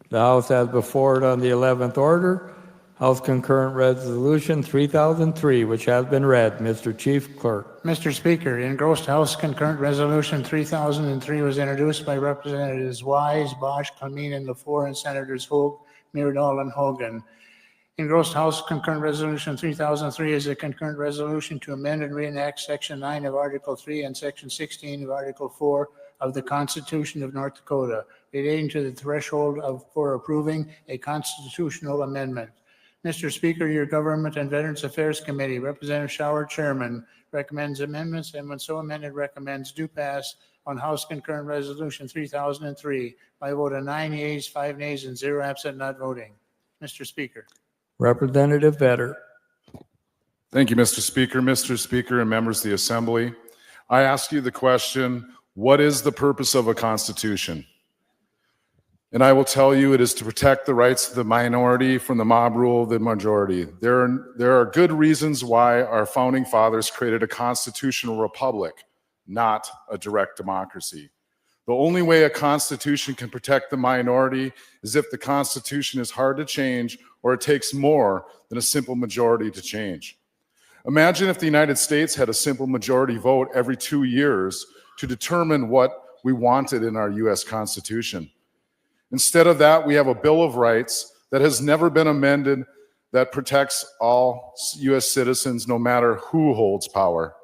The House has before it on the 11th order, House Concurrent Resolution 3003, which has been read. Mr. Chief Clerk. Mr. Speaker, engrossed House Concurrent Resolution 3003 was introduced by Representatives Wise, Bosch, Kalmin, and LaFleur, and Senators Hogue, Myrdal, and Hogan. Engrossed House Concurrent Resolution 3003 is a concurrent resolution to amend and reenact Section 9 of Article 3 and Section 16 of Article 4 of the Constitution of North Dakota, relating to the threshold for approving a constitutional amendment. Mr. Speaker, your Government and Veterans Affairs Committee, Representative Schauer, Chairman, recommends amendments, and when so amended, recommends do pass on House Concurrent Resolution 3003 by a vote of 9 yeas, 5 nays, and 0 absent not voting. Mr. Speaker. Representative Vetter. Thank you, Mr. Speaker. Mr. Speaker and members of the Assembly, I ask you the question, what is the purpose of a Constitution? And I will tell you it is to protect the rights of the minority from the mob rule of the majority. There are good reasons why our founding fathers created a constitutional republic, not a direct democracy. The only way a constitution can protect the minority is if the Constitution is hard to change or it takes more than a simple majority to change. Imagine if the United States had a simple majority vote every 2 years to determine what we wanted in our US Constitution. Instead of that, we have a Bill of Rights that has never been amended that protects all US citizens no matter who holds power.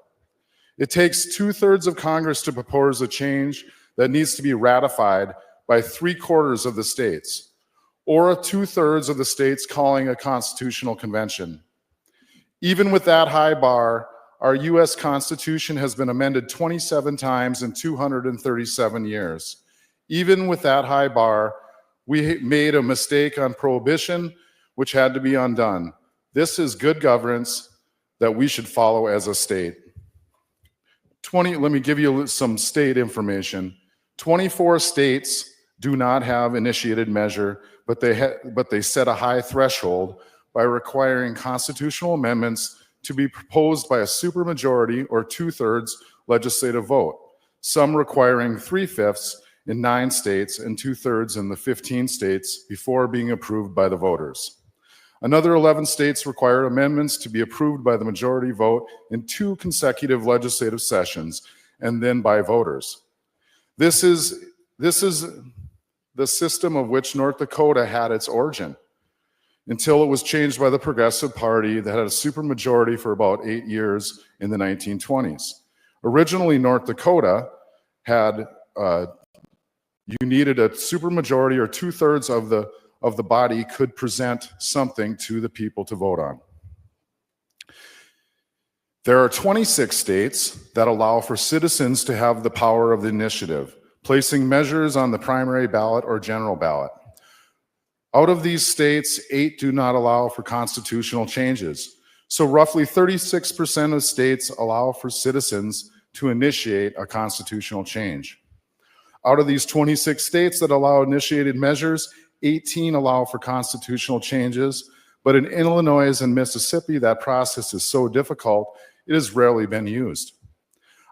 It takes 2/3 of Congress to propose a change that needs to be ratified by 3/4 of the states, or 2/3 of the states calling a constitutional convention. Even with that high bar, our US Constitution has been amended 27 times in 237 years. Even with that high bar, we made a mistake on prohibition, which had to be undone. This is good governance that we should follow as a state. Let me give you some state information. 24 states do not have initiated measure, but they set a high threshold by requiring constitutional amendments to be proposed by a supermajority or 2/3 legislative vote, some requiring 3/5 in 9 states and 2/3 in the 15 states before being approved by the voters. Another 11 states require amendments to be approved by the majority vote in 2 consecutive legislative sessions and then by voters. This is the system of which North Dakota had its origin until it was changed by the Progressive Party that had a supermajority for about 8 years in the 1920s. Originally, North Dakota had you needed a supermajority or 2/3 of the body could present something to the people to vote on. There are 26 states that allow for citizens to have the power of the initiative, placing measures on the primary ballot or general ballot. Out of these states, 8 do not allow for constitutional changes. So roughly 36% of states allow for citizens to initiate a constitutional change. Out of these 26 states that allow initiated measures, 18 allow for constitutional changes, but in Illinois and Mississippi, that process is so difficult, it has rarely been used.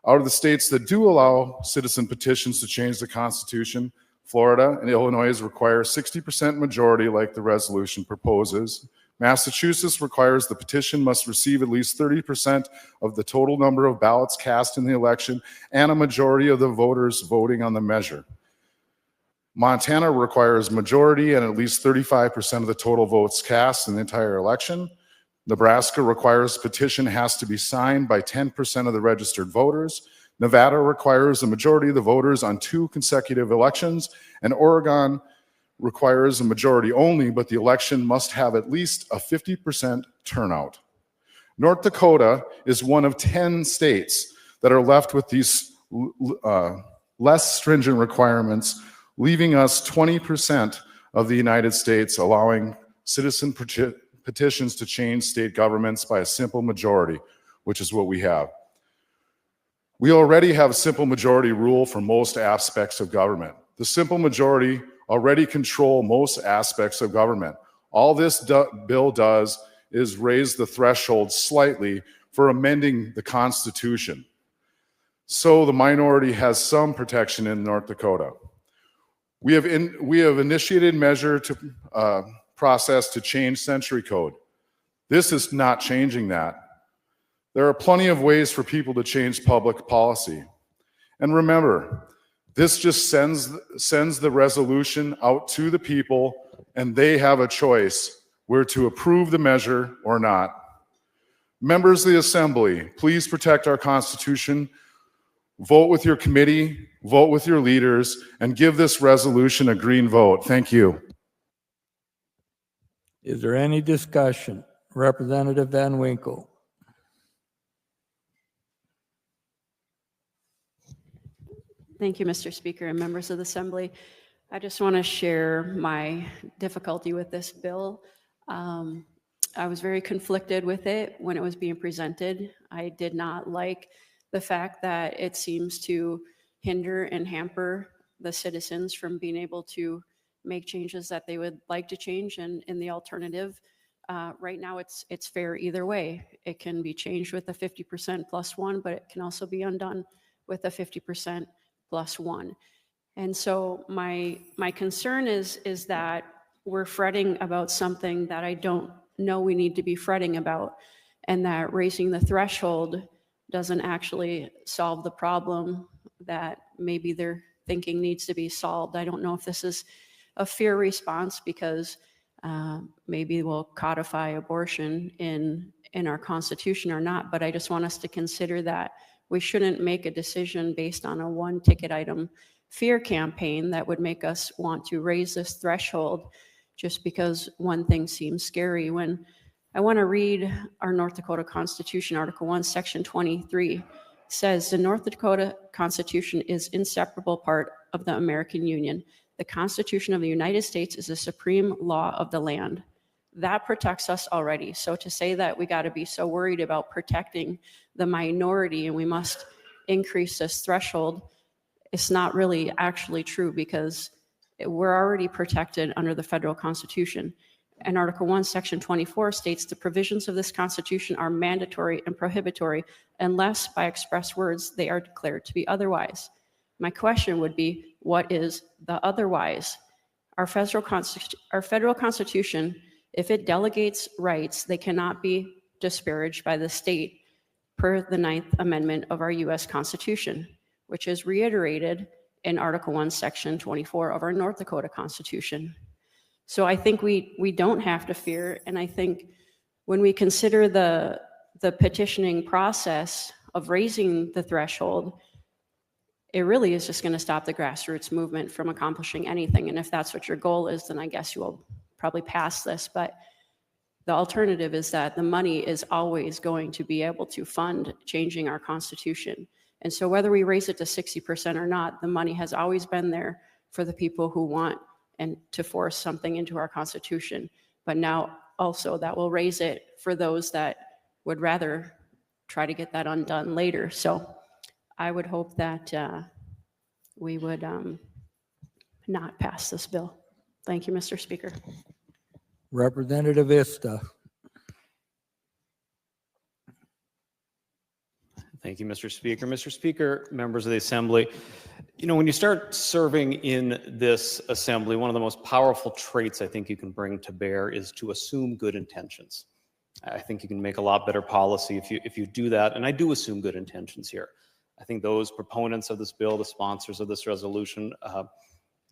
Out of the states that do allow citizen petitions to change the Constitution, Florida and Illinois require 60% majority like the resolution proposes. Massachusetts requires the petition must receive at least 30% of the total number of ballots cast in the election and a majority of the voters voting on the measure. Montana requires majority and at least 35% of the total votes cast in the entire election. Nebraska requires petition has to be signed by 10% of the registered voters. Nevada requires a majority of the voters on 2 consecutive elections, and Oregon requires a majority only, but the election must have at least a 50% turnout. North Dakota is one of 10 states that are left with these less stringent requirements, leaving us 20% of the United States allowing citizen petitions to change state governments by a simple majority, which is what we have. We already have a simple majority rule for most aspects of government. The simple majority already control most aspects of government. All this bill does is raise the threshold slightly for amending the Constitution. So the minority has some protection in North Dakota. We have initiated measure to process to change century code. This is not changing that. There are plenty of ways for people to change public policy. And remember, this just sends the resolution out to the people, and they have a choice where to approve the measure or not. Members of the Assembly, please protect our Constitution. Vote with your committee, vote with your leaders, and give this resolution a green vote. Thank you. Is there any discussion? Representative Van Winkle. Thank you, Mr. Speaker and members of the Assembly. I just want to share my difficulty with this bill. I was very conflicted with it when it was being presented. I did not like the fact that it seems to hinder and hamper the citizens from being able to make changes that they would like to change. And in the alternative, right now it's fair either way. It can be changed with a 50% plus one, but it can also be undone with a 50% plus one. And so my concern is that we're fretting about something that I don't know we need to be fretting about, and that raising the threshold doesn't actually solve the problem that maybe they're thinking needs to be solved. I don't know if this is a fair response because maybe we'll codify abortion in our Constitution or not, but I just want us to consider that we shouldn't make a decision based on a one ticket item fear campaign that would make us want to raise this threshold just because one thing seems scary. When I want to read our North Dakota Constitution, Article 1, Section 23 says, the North Dakota Constitution is inseparable part of the American Union. The Constitution of the United States is the supreme law of the land. That protects us already. So to say that we got to be so worried about protecting the minority and we must increase this threshold, it's not really actually true because we're already protected under the federal Constitution. And Article 1, Section 24 states the provisions of this Constitution are mandatory and prohibitory unless by express words they are declared to be otherwise. My question would be, what is the otherwise? Our federal Constitution, if it delegates rights, they cannot be disparaged by the state per the 9th Amendment of our U.S. Constitution, which is reiterated in Article 1, Section 24 of our North Dakota Constitution. So I think we don't have to fear, and I think when we consider the petitioning process of raising the threshold, it really is just going to stop the grassroots movement from accomplishing anything. And if that's what your goal is, then I guess you will probably pass this. But the alternative is that the money is always going to be able to fund changing our Constitution. And so whether we raise it to 60% or not, the money has always been there for the people who want and to force something into our Constitution. But now also that will raise it for those that would rather try to get that undone later. So I would hope that we would not pass this bill. Thank you, Mr. Speaker. Representative Ista. Thank you, Mr. Speaker. Mr. Speaker, members of the Assembly, you know, when you start serving in this Assembly, one of the most powerful traits I think you can bring to bear is to assume good intentions. I think you can make a lot better policy if you do that, and I do assume good intentions here. I think those proponents of this bill, the sponsors of this resolution,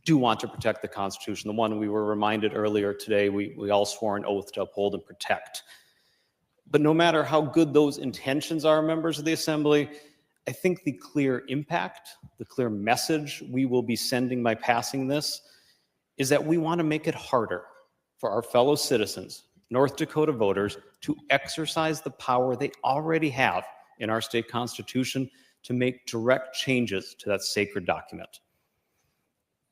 do want to protect the Constitution. The one we were reminded earlier today, we all swore an oath to uphold and protect. But no matter how good those intentions are, members of the Assembly, I think the clear impact, the clear message we will be sending by passing this is that we want to make it harder for our fellow citizens, North Dakota voters, to exercise the power they already have in our state constitution to make direct changes to that sacred document.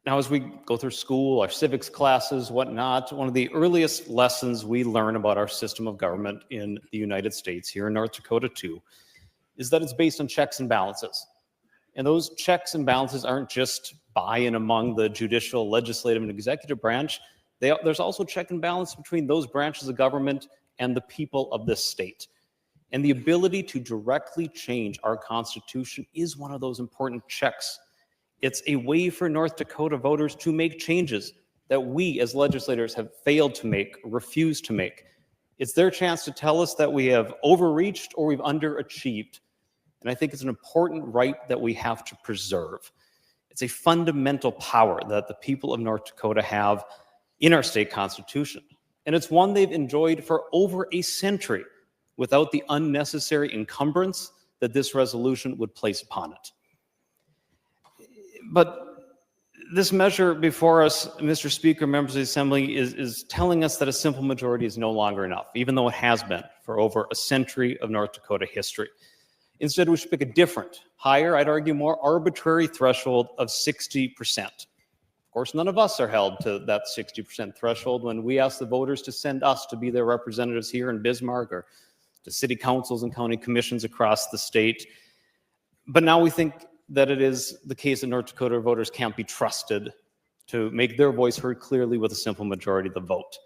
Now, as we go through school, our civics classes, whatnot, one of the earliest lessons we learn about our system of government in the United States, here in North Dakota too, is that it's based on checks and balances. And those checks and balances aren't just by and among the judicial, legislative, and executive branch. There's also check and balance between those branches of government and the people of this state. And the ability to directly change our Constitution is one of those important checks It's a way for North Dakota voters to make changes that we as legislators have failed to make, refused to make. It's their chance to tell us that we have overreached or we've underachieved. And I think it's an important right that we have to preserve. It's a fundamental power that the people of North Dakota have in our state constitution. And it's one they've enjoyed for over a century without the unnecessary encumbrance that this resolution would place upon it. But this measure before us, Mr. Speaker, members of the Assembly, is telling us that a simple majority is no longer enough, even though it has been for over a century of North Dakota history. Instead, we should pick a different, higher, I'd argue more arbitrary threshold of 60%. Of course, none of us are held to that 60% threshold when we ask the voters to send us to be their representatives here in Bismarck or to city councils and county commissions across the state. But now we think that it is the case that North Dakota voters can't be trusted to make their voice heard clearly with a simple majority of the vote.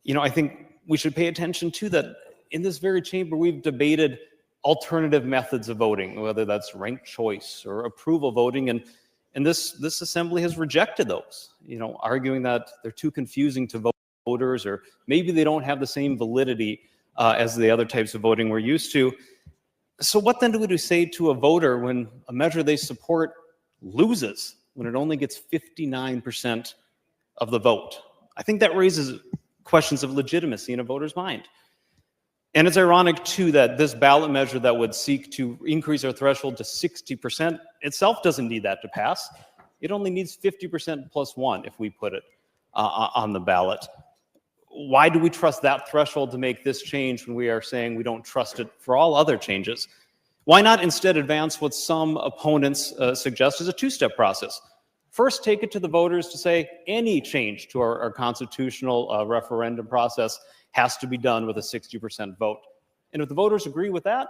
You know, I think we should pay attention to that. In this very chamber, we've debated alternative methods of voting, whether that's ranked choice or approval voting, and this assembly has rejected those, you know, arguing that they're too confusing to voters, or maybe they don't have the same validity as the other types of voting we're used to. So what then do we say to a voter when a measure they support loses, when it only gets 59% of the vote? I think that raises questions of legitimacy in a voter's mind. And it's ironic, too, that this ballot measure that would seek to increase our threshold to 60% itself doesn't need that to pass. It only needs 50% plus one if we put it on the ballot. Why do we trust that threshold to make this change when we are saying we don't trust it for all other changes? Why not instead advance what some opponents suggest as a two-step process? First, take it to the voters to say any change to our constitutional referendum process has to be done with a 60% vote. And if the voters agree with that,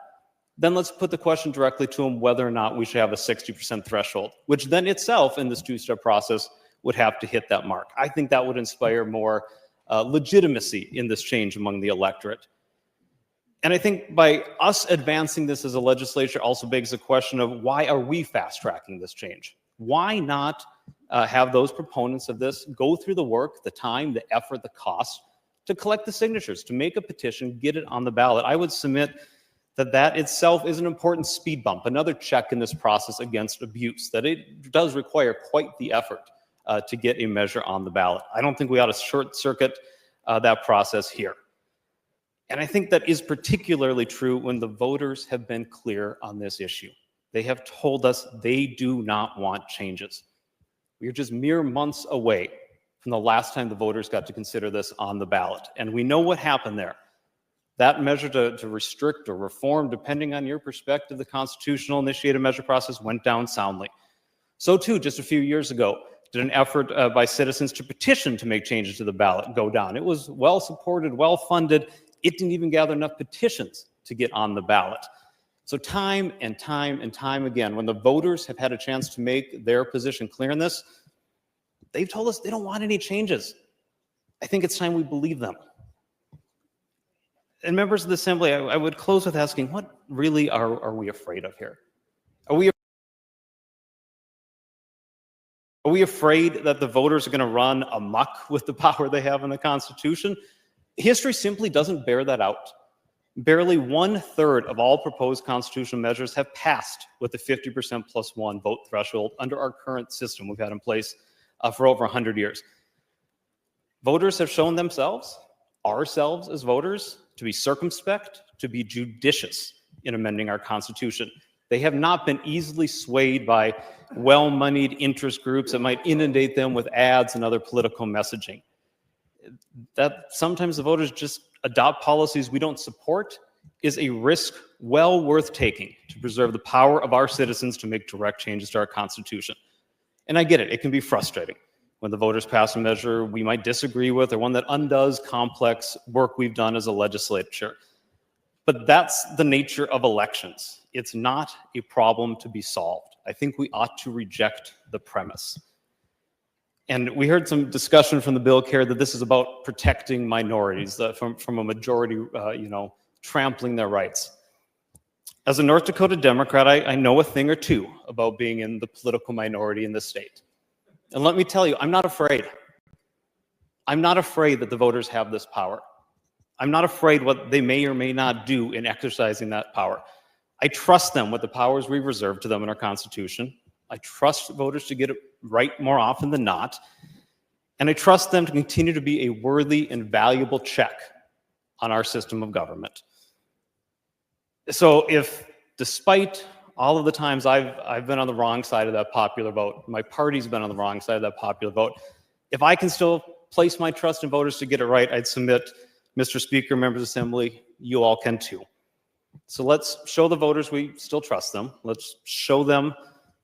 then let's put the question directly to them whether or not we should have a 60% threshold, which then itself in this two-step process would have to hit that mark. I think that would inspire more legitimacy in this change among the electorate. And I think by us advancing this as a legislature also begs the question of why are we fast-tracking this change? Why not have those proponents of this go through the work, the time, the effort, the cost to collect the signatures, to make a petition, get it on the ballot? I would submit that that itself is an important speed bump, another check in this process against abuse, that it does require quite the effort to get a measure on the ballot. I don't think we ought to short circuit that process here. And I think that is particularly true when the voters have been clear on this issue. They have told us they do not want changes. We are just mere months away from the last time the voters got to consider this on the ballot. And we know what happened there. That measure to restrict or reform, depending on your perspective, the constitutional initiated measure process went down soundly. So too, just a few years ago, did an effort by citizens to petition to make changes to the ballot go down. It was well supported, well funded. It didn't even gather enough petitions to get on the ballot. So time and time and time again, when the voters have had a chance to make their position clear in this, they've told us they don't want any changes. I think it's time we believe them. And members of the Assembly, I would close with asking, what really are we afraid of here? Are we afraid that the voters are going to run amok with the power they have in the Constitution? History simply doesn't bear that out. Barely 1/3 of all proposed constitutional measures have passed with the 50% plus one vote threshold under our current system we've had in place for over 100 years. Voters have shown themselves, ourselves as voters, to be circumspect, to be judicious in amending our Constitution. They have not been easily swayed by well-moneyed interest groups that might inundate them with ads and other political messaging. That sometimes the voters just adopt policies we don't support is a risk well worth taking to preserve the power of our citizens to make direct changes to our Constitution. And I get it, it can be frustrating when the voters pass a measure we might disagree with or one that undoes complex work we've done as a legislature. But that's the nature of elections. It's not a problem to be solved. I think we ought to reject the premise. And we heard some discussion from the bill here that this is about protecting minorities from a majority, trampling their rights. As a North Dakota Democrat, I know a thing or two about being in the political minority in this state. And let me tell you, I'm not afraid. I'm not afraid that the voters have this power. I'm not afraid what they may or may not do in exercising that power. I trust them with the powers we reserve to them in our Constitution. I trust voters to get it right more often than not. And I trust them to continue to be a worthy and valuable check on our system of government. So if, despite all of the times I've been on the wrong side of that popular vote, my party's been on the wrong side of that popular vote, if I can still place my trust in voters to get it right, I'd submit, Mr. Speaker, members of Assembly, you all can too. So let's show the voters we still trust them. Let's show them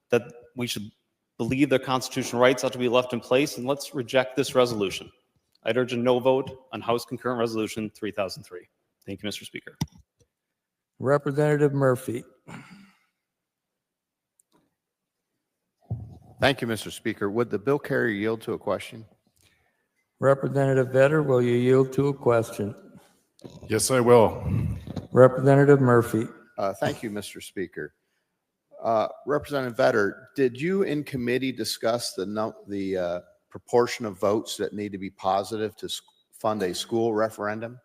that we should believe their constitutional rights ought to be left in place, and let's reject this resolution. I'd urge a no vote on House Concurrent Resolution 3003. Thank you, Mr. Speaker. Representative Murphy. Thank you, Mr. Speaker. Would the bill carrier yield to a question? Representative Vetter, will you yield to a question? Yes, I will. Representative Murphy. Thank you, Mr. Speaker. Representative Vetter, did you in committee discuss the proportion of votes that need to be positive to fund a school referendum?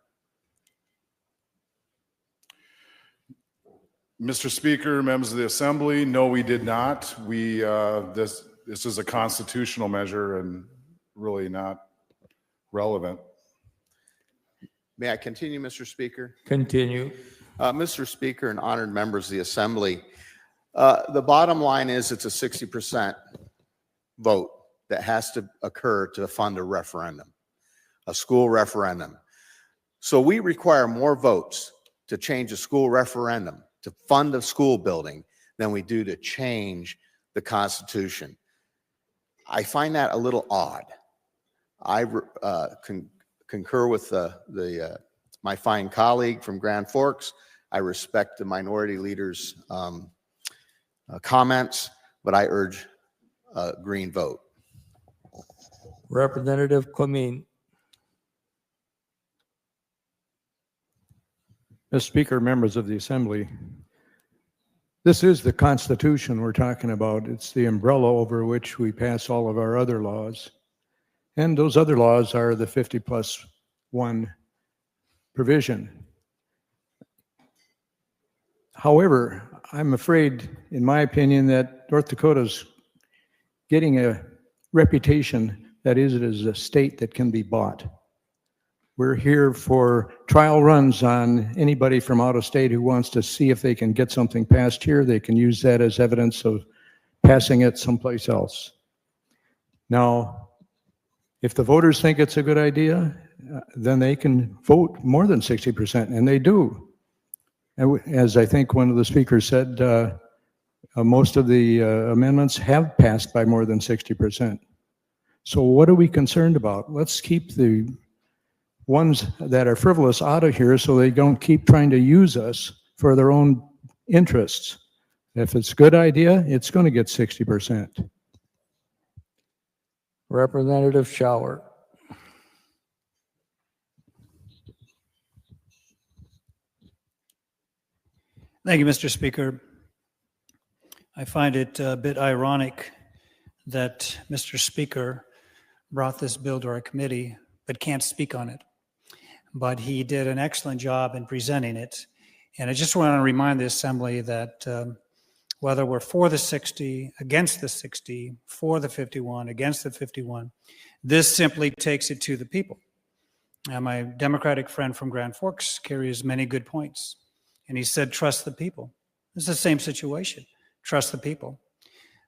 Mr. Speaker, members of the Assembly, no, we did not. This is a constitutional measure and really not relevant. May I continue, Mr. Speaker? Continue. Mr. Speaker and honored members of the Assembly, the bottom line is it's a 60% vote that has to occur to fund a referendum, a school referendum. So we require more votes to change a school referendum, to fund a school building, than we do to change the Constitution. I find that a little odd. I concur with my fine colleague from Grand Forks. I respect the minority leader's comments, but I urge a green vote. Representative Clemeen. Mr. Speaker, members of the Assembly, this is the Constitution we're talking about. It's the umbrella over which we pass all of our other laws. And those other laws are the 50+1 provision. However, I'm afraid, in my opinion, that North Dakota's getting a reputation that it is a state that can be bought. We're here for trial runs on anybody from out of state who wants to see if they can get something passed here. They can use that as evidence of passing it someplace else. Now, if the voters think it's a good idea, then they can vote more than 60%, and they do. And as I think one of the speakers said, most of the amendments have passed by more than 60%. So what are we concerned about? Let's keep the ones that are frivolous out of here so they don't keep trying to use us for their own interests. If it's a good idea, it's going to get 60%. Representative Shower. Thank you, Mr. Speaker. I find it a bit ironic that Mr. Speaker brought this bill to our committee but can't speak on it. But he did an excellent job in presenting it. And I just want to remind the Assembly that whether we're for the 60, against the 60, for the 51, against the 51, this simply takes it to the people. And my Democratic friend from Grand Forks carries many good points. And he said, trust the people. It's the same situation. Trust the people.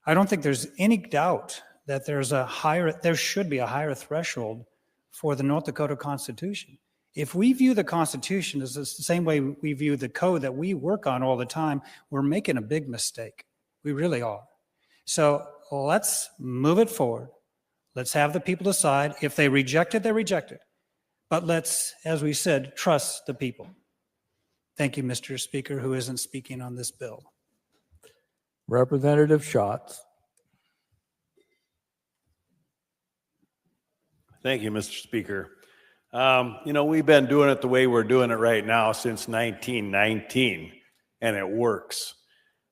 I don't think there's any doubt that there should be a higher threshold for the North Dakota Constitution. If we view the Constitution as the same way we view the code that we work on all the time, we're making a big mistake. We really are. So let's move it forward. Let's have the people decide. If they reject it, they reject it. But let's, as we said, trust the people. Thank you, Mr. Speaker, who isn't speaking on this bill. Representative Schatz. Thank you, Mr. Speaker. You know, we've been doing it the way we're doing it right now since 1919. and it works.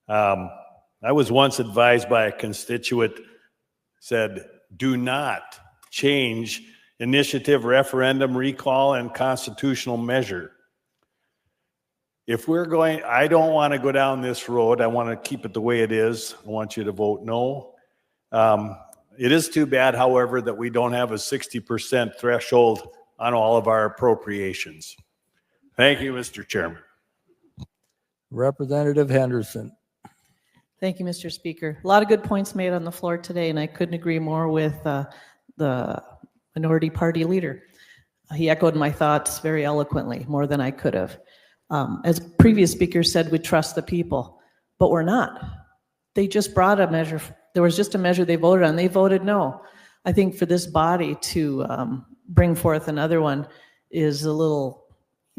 I was once advised by a constituent, said, do not change initiative, referendum, recall, and constitutional measure. If we're going, I don't want to go down this road. I want to keep it the way it is. I want you to vote no. It is too bad, however, that we don't have a 60% threshold on all of our appropriations. Thank you, Mr. Chairman. Representative Henderson. Thank you, Mr. Speaker. A lot of good points made on the floor today, and I couldn't agree more with the minority party leader. He echoed my thoughts very eloquently, more than I could have. As previous speakers said, we trust the people, but we're not. They just brought a measure. There was just a measure they voted on. They voted no. I think for this body to bring forth another one is a little,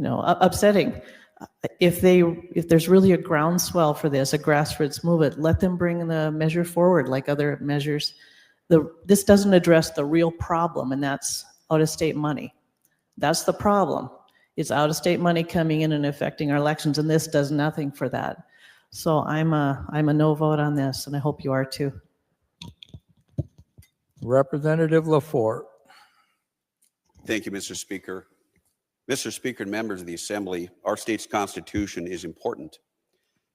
upsetting. If there's really a groundswell for this, a grassroots movement, let them bring the measure forward like other measures. This doesn't address the real problem, and that's out-of-state money. That's the problem. It's out-of-state money coming in and affecting our elections, and this does nothing for that. So I'm a no vote on this, and I hope you are too. Representative LaFour. Thank you, Mr. Speaker. Mr. Speaker and members of the Assembly, our state's Constitution is important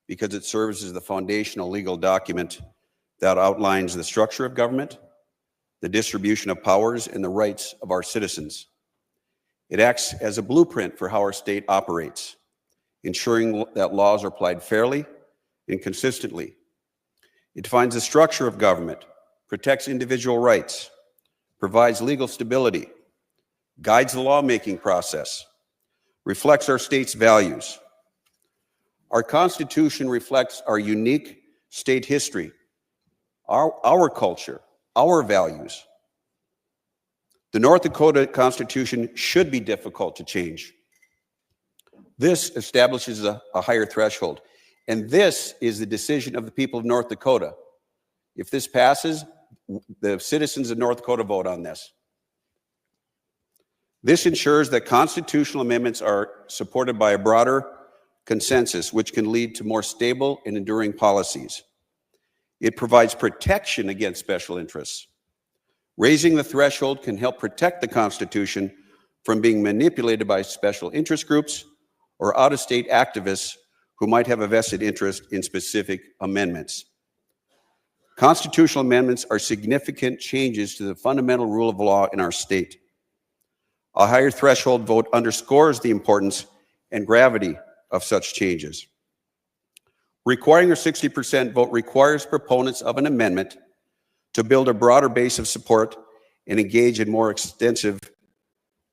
because it serves as the foundational legal document that outlines the structure of government, the distribution of powers, and the rights of our citizens. It acts as a blueprint for how our state operates, ensuring that laws are applied fairly and consistently. It defines the structure of government, protects individual rights, provides legal stability, guides the lawmaking process, reflects our state's values. Our Constitution reflects our unique state history, our culture, our values. The North Dakota Constitution should be difficult to change. This establishes a higher threshold, and this is the decision of the people of North Dakota. If this passes, the citizens of North Dakota vote on this. This ensures that constitutional amendments are supported by a broader consensus, which can lead to more stable and enduring policies. It provides protection against special interests. Raising the threshold can help protect the Constitution from being manipulated by special interest groups or out-of-state activists who might have a vested interest in specific amendments. Constitutional amendments are significant changes to the fundamental rule of law in our state. A higher threshold vote underscores the importance and gravity of such changes. Requiring a 60% vote requires proponents of an amendment to build a broader base of support and engage in more extensive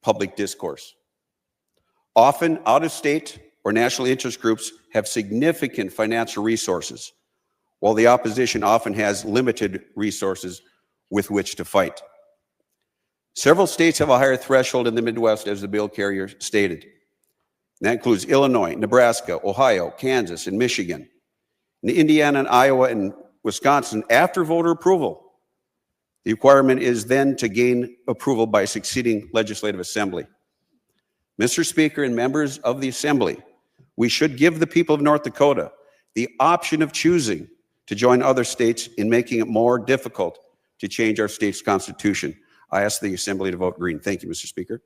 public discourse. Often, out-of-state or national interest groups have significant financial resources, while the opposition often has limited resources with which to fight. Several states have a higher threshold in the Midwest, as the bill carrier stated. And that includes Illinois, Nebraska, Ohio, Kansas, and Michigan. In Indiana and Iowa and Wisconsin, after voter approval, the requirement is then to gain approval by a succeeding legislative assembly. Mr. Speaker and members of the Assembly, we should give the people of North Dakota the option of choosing to join other states in making it more difficult to change our state's constitution. I ask the Assembly to vote green. Thank you, Mr. Speaker.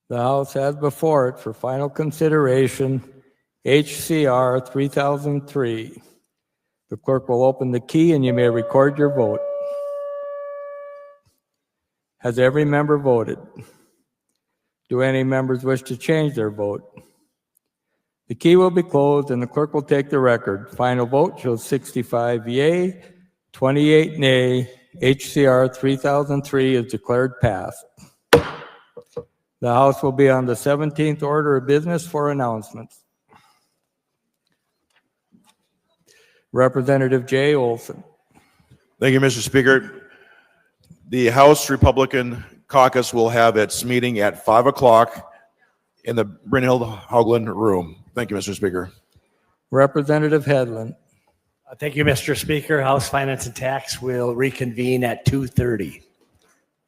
The House has before it for final consideration HCR 3003. The clerk will open the key and you may record your vote. Has every member voted? Do any members wish to change their vote? The key will be closed and the clerk will take the record. Final vote shows 65 yea, 28 nay. HCR 3003 is declared passed. The House will be on the 17th order of business for announcements. Representative Jay Olson. Thank you, Mr. Speaker. The House Republican Caucus will have its meeting at 5 o'clock in the Brynhild Haugland room. Thank you, Mr. Speaker. Representative Hedlund. Thank you, Mr. Speaker. House Finance and Tax will reconvene at 2:30.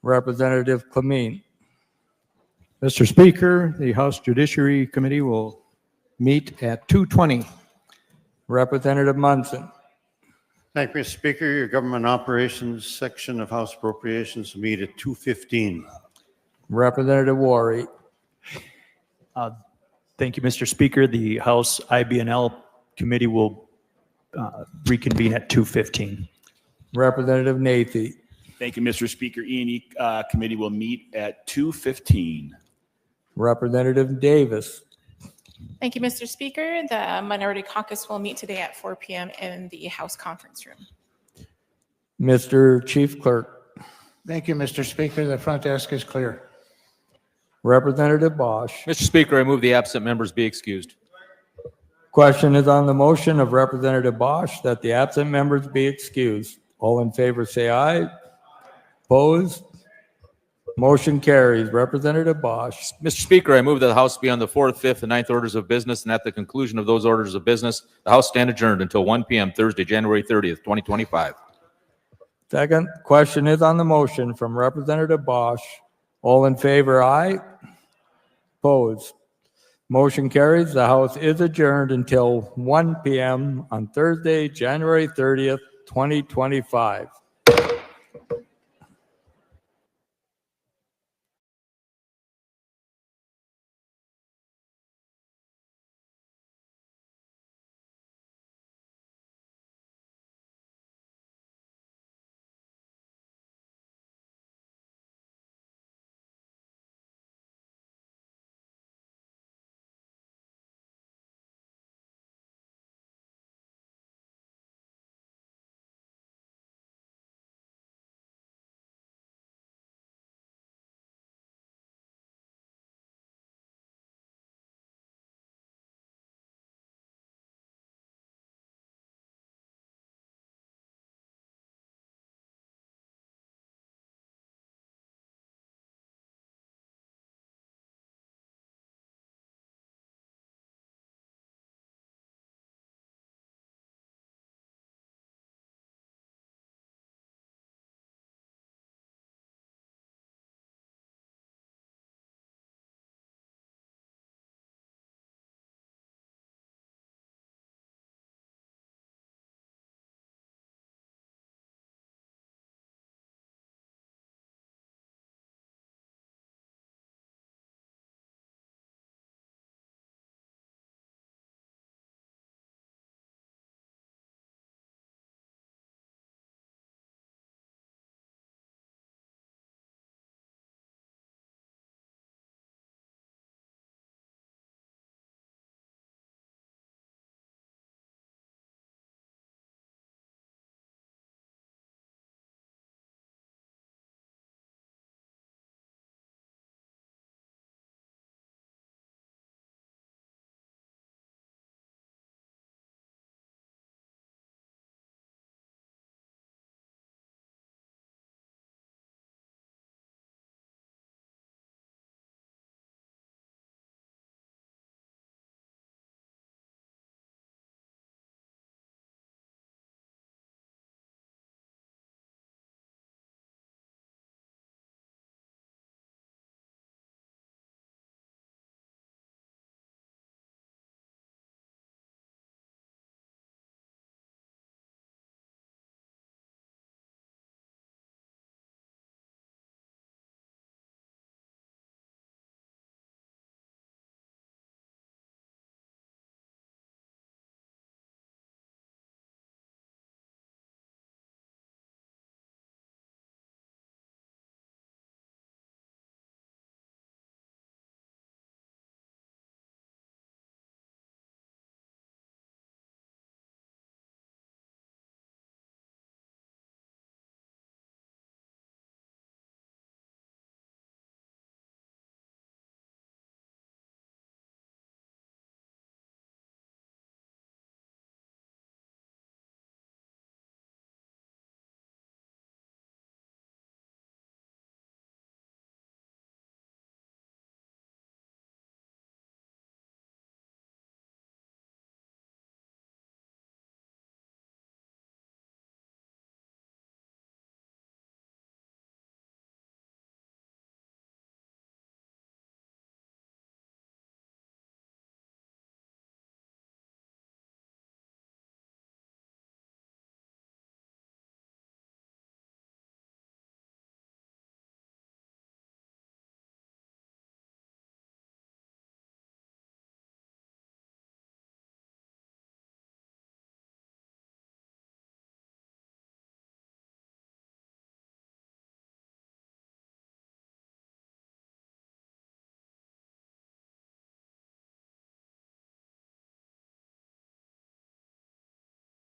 Representative Clemeen. Mr. Speaker, the House Judiciary Committee will meet at 2:20. Representative Munson. Thank you, Mr. Speaker. Your government operations section of House Appropriations will meet at 2:15. Representative Wari. Thank you, Mr. Speaker. The House IB&L Committee will reconvene at 2:15. Representative Nathy. Thank you, Mr. Speaker. E&E Committee will meet at 2:15. Representative Davis. Thank you, Mr. Speaker. The Minority Caucus will meet today at 4 p.m. in the House Conference Room. Mr. Chief Clerk. Thank you, Mr. Speaker. The front desk is clear. Representative Bosch. Mr. Speaker, I move the absent members be excused. Question is on the motion of Representative Bosch that the absent members be excused. All in favor say aye. Opposed? Motion carries. Representative Bosch. Mr. Speaker, I move that the House be on the 4th, 5th, and 9th orders of business, and at the conclusion of those orders of business, the House stand adjourned until 1 p.m. Thursday, January 30th, 2025. Second question is on the motion from Representative Bosch. All in favor, aye. Opposed? Motion carries. The House is adjourned until 1 p.m. on Thursday, January 30th, 2025.